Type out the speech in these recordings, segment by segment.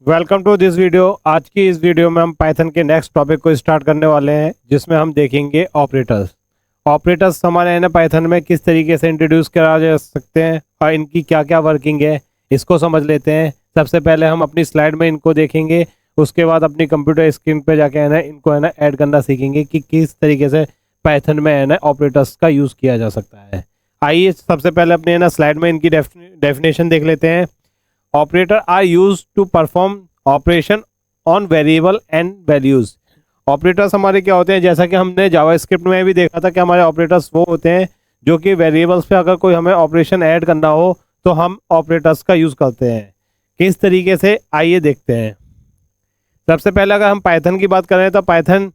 Welcome to this video. आज की इस वीडियो में हम पाइथन के नेक्स्ट टॉपिक को स्टार्ट करने वाले हैं, जिसमें हम देखेंगे ऑपरेटर्स। ऑपरेटर्स हमारे है ना पाइथन में किस तरीके से इंट्रोड्यूस करा जा सकते हैं और इनकी क्या क्या वर्किंग है, इसको समझ लेते हैं। सबसे पहले हम अपनी स्लाइड में इनको देखेंगे, उसके बाद अपनी कंप्यूटर स्क्रीन पे जाके है ना इनको है ना ऐड करना सीखेंगे कि किस तरीके से पाइथन में है ना ऑपरेटर्स का यूज़ किया जा सकता है। आइए सबसे पहले अपने है ना स्लाइड में इनकी डेफिनेशन देख लेते हैं। Operator are use to perform operation on variable and values. Operators हमारे क्या होते हैं, जैसा कि हमने जावास्क्रिप्ट में भी देखा था कि हमारे ऑपरेटर्स वो होते हैं जो कि वेरिएबल्स पे अगर कोई हमें ऑपरेशन ऐड करना हो तो हम ऑपरेटर्स का यूज़ करते हैं। किस तरीके से, आइए देखते हैं। सबसे पहले अगर हम पाइथन की बात करें तो Python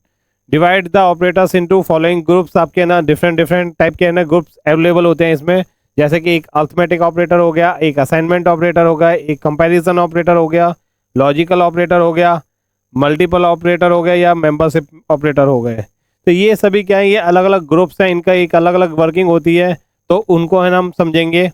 divide the operators into following groups. आपके ना डिफरेंट डिफरेंट टाइप के ना ग्रुप्स अवेलेबल होते हैं इसमें, जैसे कि एक अर्थमेटिक ऑपरेटर हो गया, एक असाइनमेंट ऑपरेटर हो गया, एक कंपैरिजन ऑपरेटर हो गया, लॉजिकल ऑपरेटर हो गया, मल्टीपल ऑपरेटर हो गया या मेंबरशिप ऑपरेटर हो गए। तो ये सभी क्या है, ये अलग अलग ग्रुप्स हैं, इनका एक अलग अलग वर्किंग होती है, तो उनको है ना हम समझेंगे।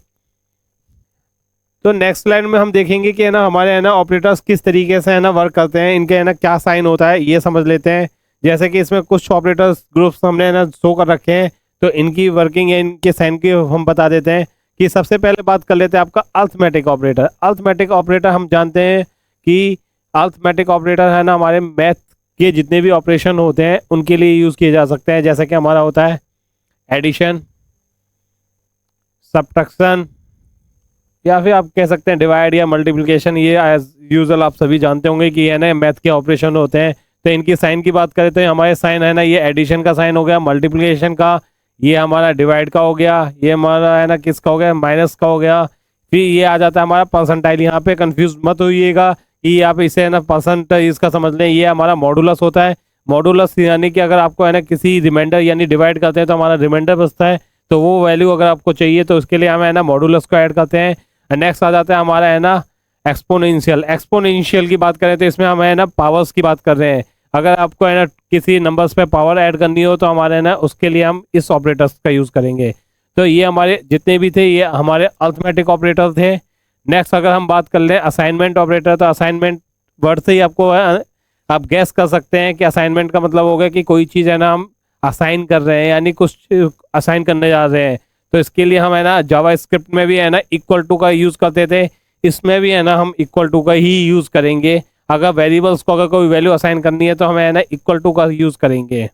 तो नेक्स्ट स्लाइड में हम देखेंगे कि है ना हमारे है ना ऑपरेटर्स किस तरीके से है ना वर्क करते हैं, इनके है ना क्या साइन होता है, ये समझ लेते हैं। जैसे कि इसमें कुछ ऑपरेटर्स ग्रुप्स हमने है ना शो कर रखे हैं, तो इनकी वर्किंग है, इनके साइन की हम बता देते हैं। कि सबसे पहले बात कर लेते हैं आपका अर्थमेटिक ऑपरेटर। अर्थमेटिक ऑपरेटर हम जानते हैं कि अर्थमेटिक ऑपरेटर है ना हमारे मैथ के जितने भी ऑपरेशन होते हैं उनके लिए यूज़ किए जा सकते हैं। जैसे कि हमारा होता है एडिशन, सब्ट्रैक्शन, या फिर आप कह सकते हैं डिवाइड या मल्टीप्लिकेशन। ये एज यूजुअल आप सभी जानते होंगे कि है ना मैथ के ऑपरेशन होते हैं। तो इनकी साइन की बात करें तो हमारे साइन है ना, ये एडिशन का साइन हो गया, मल्टीप्लिकेशन का, ये हमारा डिवाइड का हो गया, ये हमारा है ना किसका हो गया, माइनस का हो गया। फिर ये आ जाता है हमारा परसेंटाइल। यहाँ पे कंफ्यूज मत होइएगा कि आप इसे है ना परसेंट इसका समझ लें, ये हमारा मॉडुलस होता है। मॉडुलस यानी कि अगर आपको है ना किसी रिमाइंडर यानी डिवाइड करते हैं तो हमारा रिमाइंडर बचता है, तो वो वैल्यू अगर आपको चाहिए तो उसके लिए हम है ना मॉडुलस को ऐड करते हैं। नेक्स्ट आ जाता है हमारा है ना एक्सपोनेंशियल। एक्सपोनेंशियल की बात करें तो इसमें हम है ना पावर्स की बात कर रहे हैं। अगर आपको है ना किसी नंबर्स पे पावर ऐड करनी हो तो हमारे ना उसके लिए हम इस ऑपरेटर्स का यूज़ करेंगे। तो ये हमारे जितने भी थे ये हमारे अर्थमेटिक ऑपरेटर थे। नेक्स्ट अगर हम बात कर लें असाइनमेंट ऑपरेटर, तो असाइनमेंट वर्ड से ही आपको आप गैस कर सकते हैं कि असाइनमेंट का मतलब होगा कि कोई चीज़ है ना हम असाइन कर रहे हैं, यानी कुछ असाइन करने जा रहे हैं। तो इसके लिए हम है ना जावा स्क्रिप्ट में भी है ना इक्वल टू का यूज़ करते थे, इसमें भी है ना हम इक्वल टू का ही यूज़ करेंगे। अगर वेरिएबल्स को अगर कोई वैल्यू असाइन करनी है तो हमें है ना इक्वल टू का यूज़ करेंगे।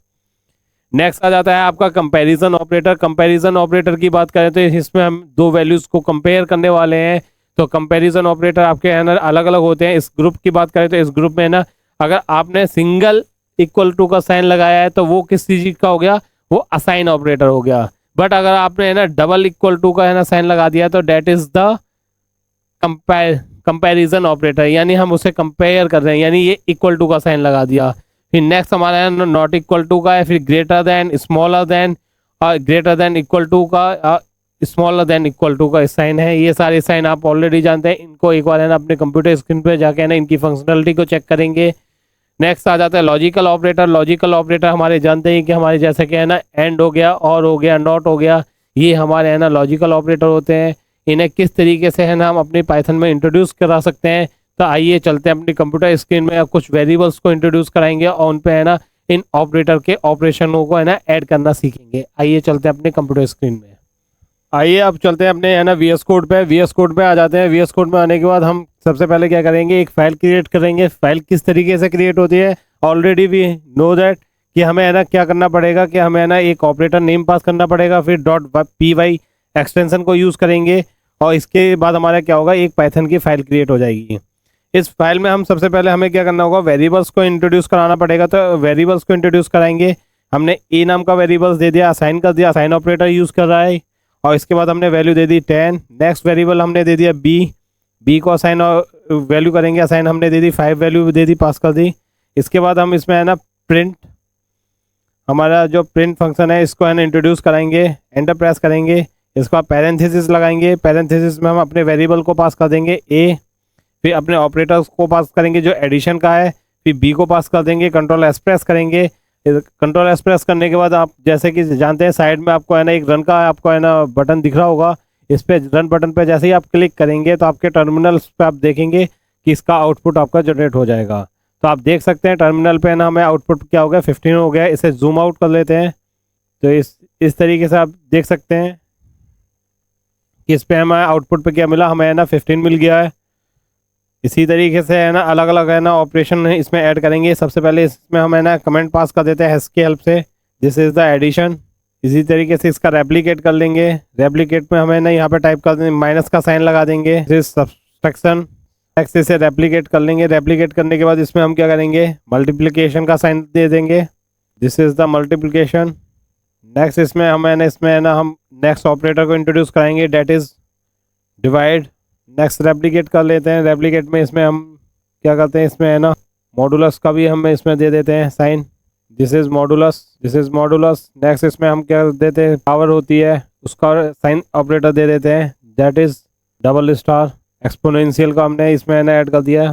नेक्स्ट आ जाता है आपका कंपैरिजन ऑपरेटर। कंपैरिजन ऑपरेटर की बात करें तो इसमें हम दो वैल्यूज़ को कंपेयर करने वाले हैं। तो कंपैरिजन ऑपरेटर आपके है ना अलग अलग होते हैं। इस ग्रुप की बात करें तो इस ग्रुप में ना अगर आपने सिंगल इक्वल टू का साइन लगाया है तो वो किस चीज़ का हो गया, वो असाइन ऑपरेटर हो गया। बट अगर आपने है ना डबल इक्वल टू का है ना साइन लगा दिया तो that is the comparison operator, यानी हम उसे कंपेयर कर रहे हैं, यानी ये इक्वल टू का साइन लगा दिया। फिर नेक्स्ट हमारा है नॉट इक्वल टू का है, फिर ग्रेटर देन, स्मॉलर देन, और ग्रेटर देन इक्वल टू का, स्मॉलर देन इक्वल टू का साइन है। ये सारे साइन आप ऑलरेडी जानते हैं, इनको एक बार है ना अपने कंप्यूटर स्क्रीन पे जाके है ना इनकी फंक्शनलिटी को चेक करेंगे। नेक्स्ट आ जाता है लॉजिकल ऑपरेटर। लॉजिकल ऑपरेटर हमारे जानते हैं कि हमारे जैसे कि है ना एंड हो गया, और हो गया, नॉट हो गया, ये हमारे है ना लॉजिकल ऑपरेटर होते हैं। इन्हें किस तरीके से है ना हम अपनी पाइथन में इंट्रोड्यूस करा सकते हैं, तो आइए चलते हैं अपनी कंप्यूटर स्क्रीन में। कुछ वेरिएबल्स को इंट्रोड्यूस कराएंगे और उन पे है ना इन ऑपरेटर के ऑपरेशनों को है ना ऐड करना सीखेंगे। आइए चलते हैं अपने कंप्यूटर स्क्रीन में। आइए अब चलते हैं अपने है ना वीएस कोड पे। वीएस कोड पे आ जाते हैं। वीएस कोड में आने के बाद हम सबसे पहले क्या करेंगे, एक फाइल क्रिएट करेंगे। फाइल किस तरीके से क्रिएट होती है, ऑलरेडी वी नो दैट कि हमें है ना क्या करना पड़ेगा, कि हमें है ना एक ऑपरेटर नेम पास करना पड़ेगा, फिर .py एक्सटेंशन को यूज़ करेंगे, और इसके बाद हमारा क्या होगा, एक पाइथन की फाइल क्रिएट हो जाएगी। इस फाइल में हम सबसे पहले हमें क्या करना होगा, वेरिएबल्स को इंट्रोड्यूस कराना पड़ेगा। तो वेरिएबल्स को इंट्रोड्यूस कराएंगे। हमने ए नाम का वेरिएबल्स दे दिया, असाइन कर दिया, असाइन ऑपरेटर यूज़ कर रहा है, और इसके बाद हमने वैल्यू दे दी 10। नेक्स्ट वेरिएबल हमने दे दिया बी को असाइन वैल्यू करेंगे, असाइन हमने दे दी 5, वैल्यू दे दी, पास कर दी। इसके बाद हम इसमें है ना प्रिंट, हमारा जो प्रिंट फंक्शन है इसको है ना इंट्रोड्यूस कराएंगे, एंटर प्रेस करेंगे। इसके बाद पैरेंथेसिस लगाएंगे, पैरेंथेसिस में हम अपने वेरिएबल को पास कर देंगे ए, फिर अपने ऑपरेटर्स को पास करेंगे जो एडिशन का है, फिर बी को पास कर देंगे, कंट्रोल एस प्रेस करेंगे। कंट्रोल एस प्रेस करने के बाद आप जैसे कि जानते हैं साइड में आपको है ना एक रन का आपको है ना बटन दिख रहा होगा। इस पे रन बटन पे जैसे ही आप क्लिक करेंगे तो आपके टर्मिनल्स पे आप देखेंगे कि इसका आउटपुट आपका जनरेट हो जाएगा। तो आप देख सकते हैं टर्मिनल पे ना हमें आउटपुट क्या हो गया, 15 हो गया। इसे जूम आउट कर लेते हैं। तो इस तरीके से आप देख सकते हैं कि इस पे हमें आउटपुट पे क्या मिला, हमें है ना 15 मिल गया है। इसी तरीके से है ना अलग अलग है ना ऑपरेशन इसमें ऐड करेंगे। सबसे पहले इसमें हम है ना कमेंट पास कर देते हैं हैश की हेल्प से, दिस इज़ द एडिशन। इसी तरीके से इसका रेप्लिकेट कर लेंगे। रेप्लिकेट में हमें ना यहाँ पे टाइप कर देंगे, माइनस का साइन लगा देंगे, दिस सब्सट्रैक्शन। नेक्स्ट इसे रेप्लिकेट कर लेंगे। रेप्लिकेट करने के बाद इसमें हम क्या करेंगे, मल्टीप्लिकेशन का साइन दे देंगे, this is the multiplication. Next इसमें है ना हम नेक्स्ट ऑपरेटर को इंट्रोड्यूस कराएंगे, that is divide. Next replicate कर लेते हैं। रेप्लिकेट में इसमें हम क्या करते हैं, इसमें है ना मॉडुलस का भी हम इसमें दे देते हैं sign, this is modulus, this is modulus. Next इसमें हम क्या देते हैं, पावर होती है उसका साइन ऑपरेटर दे देते हैं, that is double star. Exponential का हमने इसमें है ना ऐड कर दिया।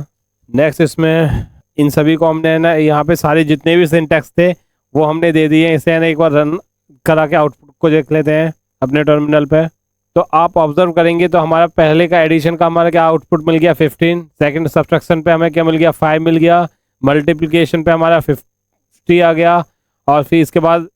नेक्स्ट इसमें इन सभी को हमने है ना यहाँ पे सारे जितने भी सिंटैक्स थे वो हमने दे दिए। इसे है ना एक बार रन करा के आउटपुट को देख लेते हैं अपने टर्मिनल पे। तो आप ऑब्जर्व करेंगे तो हमारा पहले का एडिशन का हमारा क्या आउटपुट मिल गया 15, सेकंड सब्ट्रैक्शन पे हमें क्या मिल गया 5 मिल गया, मल्टीप्लिकेशन पे हमारा 50 आ गया, और फिर इसके बाद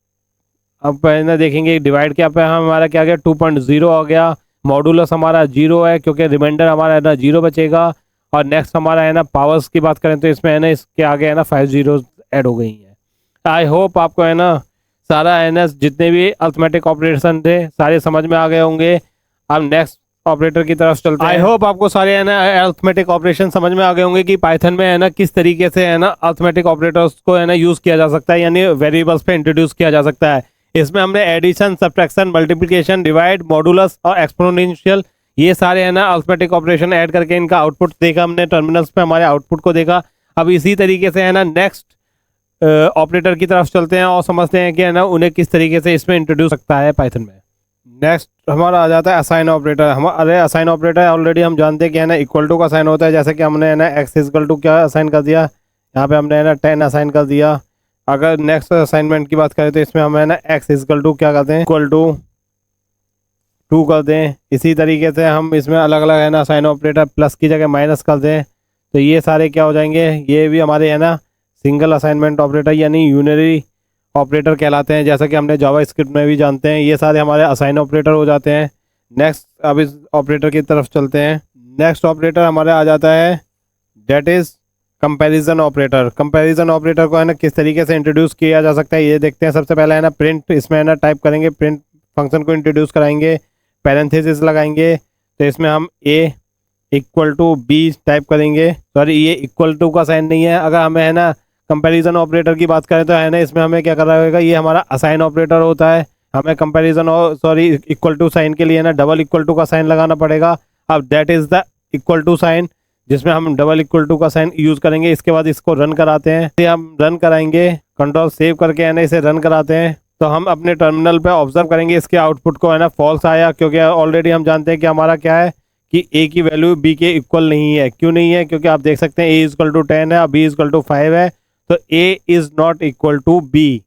अब ना देखेंगे डिवाइड क्या पे हमारा क्या गया 2.0 आ गया। मॉडुलस हमारा 0 है क्योंकि रिमाइंडर हमारा है ना 0 बचेगा। और नेक्स्ट हमारा है ना पावर्स की बात करें तो इसमें है ना इसके आगे है ना 5 जीरो ऐड हो गई हैं। आई होप आपको है ना सारा है ना जितने भी अर्थमेटिक ऑपरेशन थे सारे समझ में आ गए होंगे। अब नेक्स्ट ऑपरेटर की तरफ चलते हैं। आई होप आपको सारे है ना अर्थमेटिक ऑपरेशन समझ में आ गए होंगे कि पाइथन में है ना किस तरीके से है ना अर्थमेटिक ऑपरेटर्स को है ना यूज़ किया जा सकता है, यानी वेरिएबल्स पे इंट्रोड्यूस किया जा सकता है। इसमें हमने addition, subtraction, multiplication, divide, modulus और एक्सपोनेंशियल ये सारे है ना अर्थमेटिक ऑपरेशन ऐड करके इनका आउटपुट देखा हमने, टर्मिनल्स पे हमारे आउटपुट को देखा। अब इसी तरीके से है ना नेक्स्ट ऑपरेटर की तरफ चलते हैं और समझते हैं कि है ना उन्हें किस तरीके से इसमें इंट्रोड्यूस सकता है पाइथन में। नेक्स्ट हमारा आ जाता है असाइन ऑपरेटर। हम अरे असाइन ऑपरेटर ऑलरेडी हम जानते हैं कि है ना इक्वल टू का साइन होता है। जैसे कि हमने है ना एक्स इक्वल टू क्या असाइन कर दिया, यहाँ पे हमने है ना 10 असाइन कर दिया। अगर नेक्स्ट असाइनमेंट की बात करें तो इसमें हम है ना एक्स इक्वल टू क्या करते हैं, इक्वल टू 2 कर दें। इसी तरीके से हम इसमें अलग अलग है ना असाइन ऑपरेटर प्लस की जगह माइनस कर दें, तो ये सारे क्या हो जाएंगे, ये भी हमारे है ना सिंगल असाइनमेंट ऑपरेटर यानी यूनरी ऑपरेटर कहलाते हैं। जैसा कि हमने जावा स्क्रिप्ट में भी जानते हैं, ये सारे हमारे असाइन ऑपरेटर हो जाते हैं। नेक्स्ट अब इस ऑपरेटर की तरफ चलते हैं। नेक्स्ट ऑपरेटर हमारे आ जाता है that is comparison operator. Comparison operator को है ना किस तरीके से इंट्रोड्यूस किया जा सकता है ये देखते हैं। सबसे पहले है ना प्रिंट, इसमें है ना टाइप करेंगे, प्रिंट फंक्शन को इंट्रोड्यूस कराएंगे, पैरेंथेसिस लगाएंगे। तो इसमें हम ए इक्वल टू बी टाइप करेंगे। सॉरी ये इक्वल टू का साइन नहीं है। अगर हमें है ना कंपैरिजन ऑपरेटर की बात करें तो है ना इसमें हमें क्या करना होगा, ये हमारा असाइन ऑपरेटर होता है। हमें कंपैरिजन और सॉरी इक्वल टू साइन के लिए ना डबल इक्वल टू का साइन लगाना पड़ेगा। अब that is the equal to sign जिसमें हम डबल इक्वल टू का साइन यूज़ करेंगे। इसके बाद इसको रन कराते हैं, इसे हम रन कराएंगे, कंट्रोल सेव करके है ना इसे रन कराते हैं। तो हम अपने टर्मिनल पे ऑब्जर्व करेंगे इसके आउटपुट को है ना फॉल्स आया, क्योंकि ऑलरेडी हम जानते हैं कि हमारा क्या है कि ए की वैल्यू बी के इक्वल नहीं है। क्यों नहीं है, क्योंकि आप देख सकते हैं ए इक्वल टू 10 है और बी इक्वल टू 5 है, तो a is not equal to b.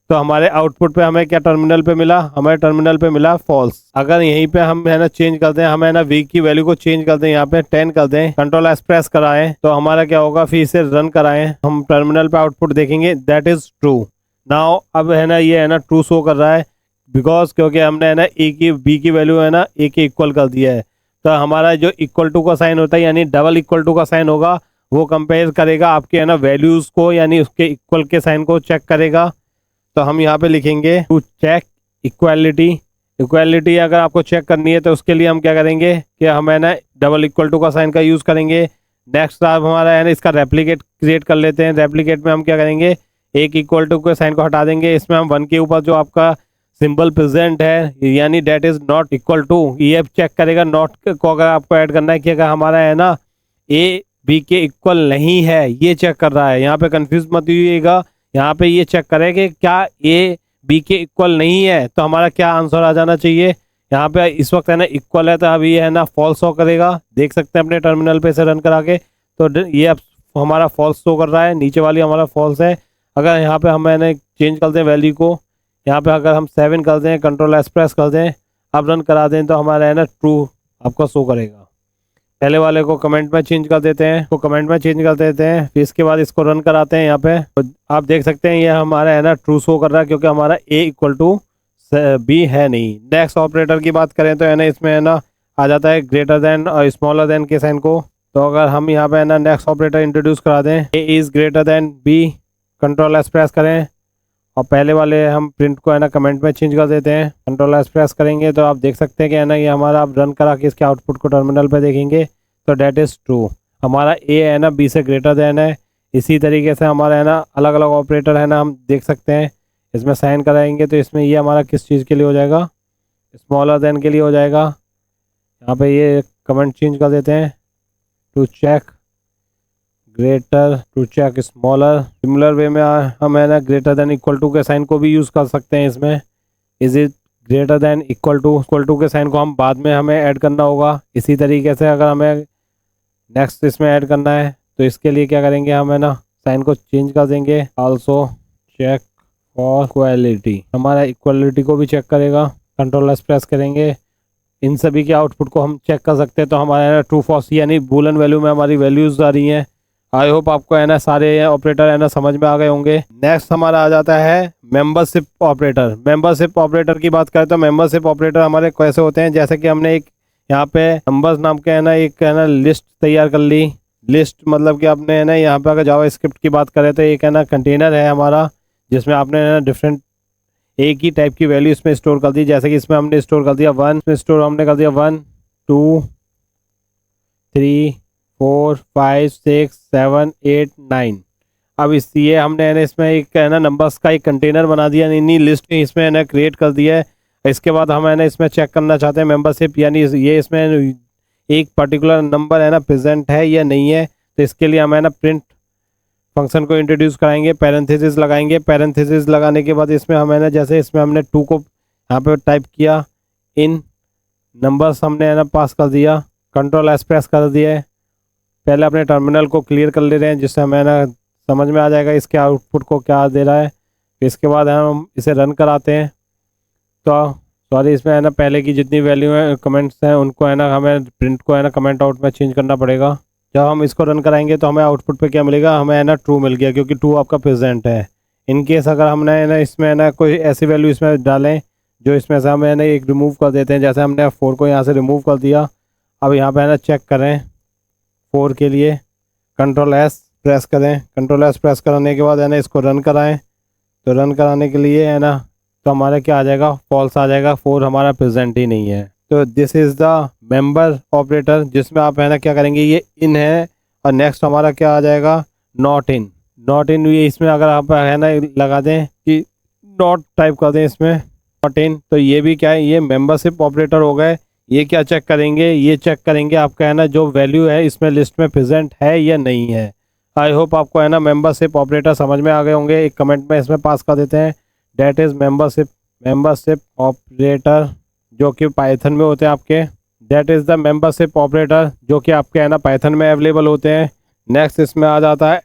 तो हमारे आउटपुट पे हमें क्या टर्मिनल पे मिला, हमारे टर्मिनल पे मिला फॉल्स। अगर यहीं पे हम है ना चेंज कर दें, हम है ना वी की वैल्यू को चेंज कर दें, यहाँ पे 10 कर दें, कंट्रोल एस प्रेस कराएं, तो हमारा क्या होगा, फिर इसे रन कराएं, हम टर्मिनल पे आउटपुट देखेंगे दैट इज ट्रू। नाउ अब है ना ये है ना ट्रू शो कर रहा है बिकॉज क्योंकि हमने है ना ए की बी की वैल्यू है ना ए के इक्वल कर दिया है। तो हमारा जो इक्वल टू का साइन होता है यानी डबल इक्वल टू का साइन होगा, वो कंपेयर करेगा आपके है ना वैल्यूज़ को, यानी उसके इक्वल के साइन को चेक करेगा। तो हम यहाँ पे लिखेंगे टू चेक इक्वालिटी। इक्वालिटी अगर आपको चेक करनी है तो उसके लिए हम क्या करेंगे कि हम है ना डबल इक्वल टू का साइन का यूज़ करेंगे। नेक्स्ट आप हमारा है ना इसका रेप्लिकेट क्रिएट कर लेते हैं। रेप्लिकेट में हम क्या करेंगे, एक इक्वल टू के साइन को हटा देंगे, इसमें हम 1 के ऊपर जो आपका सिंबल प्रेजेंट है यानी that is not equal to, ये चेक करेगा नॉट को अगर आपको ऐड करना है कि अगर हमारा है ना ए बी के इक्वल नहीं है, ये चेक कर रहा है। यहाँ पे कंफ्यूज मत होइएगा, यहाँ पे ये चेक करें कि क्या ए बी के इक्वल नहीं है, तो हमारा क्या आंसर आ जाना चाहिए। यहाँ पे इस वक्त है ना इक्वल है, तो अब ये है ना फॉल्स शो करेगा। देख सकते हैं अपने टर्मिनल पे से रन करा के, तो ये अब हमारा फॉल्स शो कर रहा है, नीचे वाली हमारा फॉल्स है। अगर यहाँ पे हम है ना चेंज कर दें वैल्यू को, यहाँ पे अगर हम 7 कर दें, कंट्रोल एस प्रेस कर दें, अब रन करा दें, तो हमारा है ना ट्रू आपका शो करेगा। पहले वाले को कमेंट में चेंज कर देते हैं, फिर इसके बाद इसको रन कराते हैं। यहाँ पे तो आप देख सकते हैं ये हमारा है ना ट्रू शो कर रहा है, क्योंकि हमारा a इक्वल टू बी है नहीं। नेक्स्ट ऑपरेटर की बात करें तो है ना इसमें है ना आ जाता है ग्रेटर देन और स्मॉलर देन के साइन को। तो अगर हम यहाँ पे है ना नेक्स्ट ऑपरेटर इंट्रोड्यूस करा दें, a is greater than b, control S press करें और पहले वाले हम प्रिंट को है ना कमेंट में चेंज कर देते हैं। कंट्रोल एस प्रेस करेंगे तो आप देख सकते हैं कि है ना ये हमारा आप रन करा के इसके आउटपुट को टर्मिनल पे देखेंगे तो डेट इज़ ट्रू, हमारा a है ना b से ग्रेटर देन है। इसी तरीके से हमारा है ना अलग अलग ऑपरेटर है ना हम देख सकते हैं। इसमें साइन कराएंगे तो इसमें ये हमारा किस चीज़ के लिए हो जाएगा, स्मॉलर देन के लिए हो जाएगा। यहाँ पे ये कमेंट चेंज कर देते हैं to check greater to check smaller. Similar way में हम है ना ग्रेटर देन इक्वल टू के साइन को भी यूज़ कर सकते हैं। इसमें is it greater than equal to के साइन को हम बाद में हमें ऐड करना होगा। इसी तरीके से अगर हमें नेक्स्ट इसमें ऐड करना है तो इसके लिए क्या करेंगे, हम है ना साइन को चेंज कर देंगे। आल्सो चेक फॉर इक्वालिटी, हमारा इक्वालिटी को भी चेक करेगा। कंट्रोल एस प्रेस करेंगे, इन सभी के आउटपुट को हम चेक कर सकते हैं। तो हमारा ट्रू फॉल्स यानी बूलियन वैल्यू में हमारी वैल्यूज आ रही हैं। आई होप आपको है ना सारे ऑपरेटर है ना समझ में आ गए होंगे। नेक्स्ट हमारा आ जाता है मेंबरशिप ऑपरेटर। मेंबरशिप ऑपरेटर की बात करें तो मेंबरशिप ऑपरेटर हमारे कैसे होते हैं, जैसे कि हमने एक यहाँ पे नंबर्स नाम के है ना एक है ना लिस्ट तैयार कर ली। लिस्ट मतलब कि आपने है ना यहाँ पे अगर जावा स्क्रिप्ट की बात करें तो एक है ना कंटेनर है हमारा, जिसमें आपने है ना डिफरेंट एक ही टाइप की वैल्यू इसमें स्टोर कर दी। जैसे कि इसमें हमने स्टोर कर दिया 1, इसमें स्टोर हमने कर दिया 1 2 3 4 5 6 7 8 9। अब इस ये हमने है ना इसमें एक है ना नंबर्स का एक कंटेनर बना दिया, इन्हीं लिस्ट में इसमें है ना क्रिएट कर दिया है। इसके बाद हम है ना इसमें चेक करना चाहते हैं मेंबरशिप, यानी ये इसमें एक पर्टिकुलर नंबर है ना प्रेजेंट है या नहीं है। तो इसके लिए हम है ना प्रिंट फंक्शन को इंट्रोड्यूस कराएंगे, पैरेंथेसिस लगाएंगे। पैरेंथेसिस लगाने के बाद इसमें हम है ना जैसे इसमें हमने 2 को यहाँ पे टाइप किया, इन नंबर्स हमने है ना पास कर दिया, कंट्रोल एस प्रेस कर दिया है। पहले अपने टर्मिनल को क्लियर कर ले रहे हैं जिससे हमें ना समझ में आ जाएगा इसके आउटपुट को क्या दे रहा है। इसके बाद हम इसे रन कराते हैं तो सॉरी इसमें है ना पहले की जितनी वैल्यू है कमेंट्स हैं उनको है ना हमें प्रिंट को है ना कमेंट आउट में चेंज करना पड़ेगा। जब हम इसको रन कराएंगे तो हमें आउटपुट पे क्या मिलेगा, हमें है ना ट्रू मिल गया, क्योंकि ट्रू आपका प्रेजेंट है। इन केस अगर हमने है ना इसमें है ना कोई ऐसी वैल्यू इसमें डालें जो इसमें से हमें है ना एक रिमूव कर देते हैं, जैसे हमने 4 को यहाँ से रिमूव कर दिया। अब यहाँ पे है ना चेक करें 4 के लिए कंट्रोल एस प्रेस करें। कंट्रोल एस प्रेस कराने के बाद है ना इसको रन कराएं। तो रन कराने के लिए है ना तो हमारा क्या आ जाएगा, फॉल्स आ जाएगा, 4 हमारा प्रेजेंट ही नहीं है। तो this is the member operator, जिसमें आप है ना क्या करेंगे, ये इन है और नेक्स्ट हमारा क्या आ जाएगा, नॉट इन। नॉट इन ये इसमें अगर आप है ना लगा दें कि नॉट टाइप कर दें इसमें नॉट इन, तो ये भी क्या है, ये मेंबरशिप ऑपरेटर हो गए। ये क्या चेक करेंगे, ये चेक करेंगे आपका है ना जो वैल्यू है इसमें लिस्ट में प्रेजेंट है या नहीं है। आई होप आपको है ना मेंबरशिप ऑपरेटर समझ में आ गए होंगे। एक कमेंट में इसमें पास कर देते हैं, डेट इज़ मेंबरशिप ऑपरेटर, जो कि पाइथन में होते हैं आपके। That is the membership operator जो कि आपके है ना पाइथन में अवेलेबल होते हैं। नेक्स्ट इसमें आ जाता है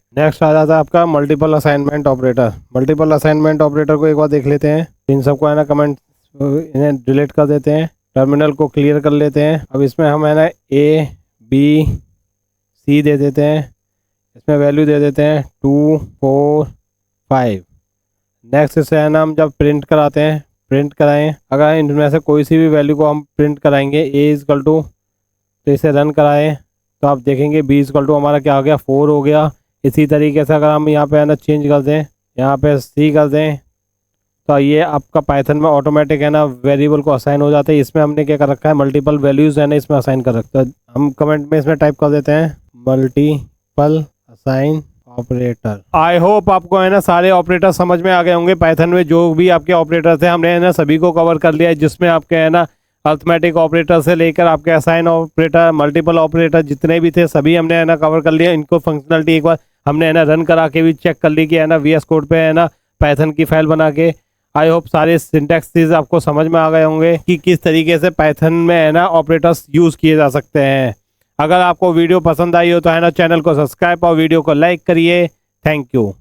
आपका multiple assignment operator. Multiple assignment operator को एक बार देख लेते हैं। इन सबको है ना कमेंट इन्हें डिलीट कर देते हैं, टर्मिनल को क्लियर कर लेते हैं। अब इसमें हम है ना A B C दे देते हैं, इसमें वैल्यू दे देते हैं 2 4 5। नेक्स्ट इसे है ना हम जब प्रिंट कराते हैं, प्रिंट कराएं, अगर इनमें से कोई सी भी वैल्यू को हम प्रिंट कराएंगे A इजकल टू, तो इसे रन कराएं तो आप देखेंगे B इजकल टू हमारा क्या हो गया, 4 हो गया। इसी तरीके से अगर हम यहाँ पे है ना चेंज कर दें, यहाँ पे C कर दें, तो ये आपका पाइथन में ऑटोमेटिक है ना वेरिएबल को असाइन हो जाते हैं। इसमें हमने क्या कर रखा है, मल्टीपल वैल्यूज़ है ना इसमें असाइन कर रखते हैं। तो हम कमेंट में इसमें टाइप कर देते हैं multiple assign operator. I hope आपको है ना सारे ऑपरेटर समझ में आ गए होंगे। पाइथन में जो भी आपके ऑपरेटर थे हमने है ना सभी को कवर कर लिया है, जिसमें आपके है ना अर्थमेटिक ऑपरेटर से लेकर आपके असाइन ऑपरेटर, मल्टीपल ऑपरेटर जितने भी थे सभी हमने है ना कवर कर लिया। इनको फंक्शनलिटी एक बार हमने है ना रन करा के भी चेक कर ली कि है ना VS कोड पे है ना पाइथन की फाइल बना के। आई होप सारे सिंटैक्सेस आपको समझ में आ गए होंगे कि किस तरीके से पाइथन में है ना ऑपरेटर्स यूज़ किए जा सकते हैं। अगर आपको वीडियो पसंद आई हो तो है ना चैनल को सब्सक्राइब और वीडियो को लाइक करिए। Thank you.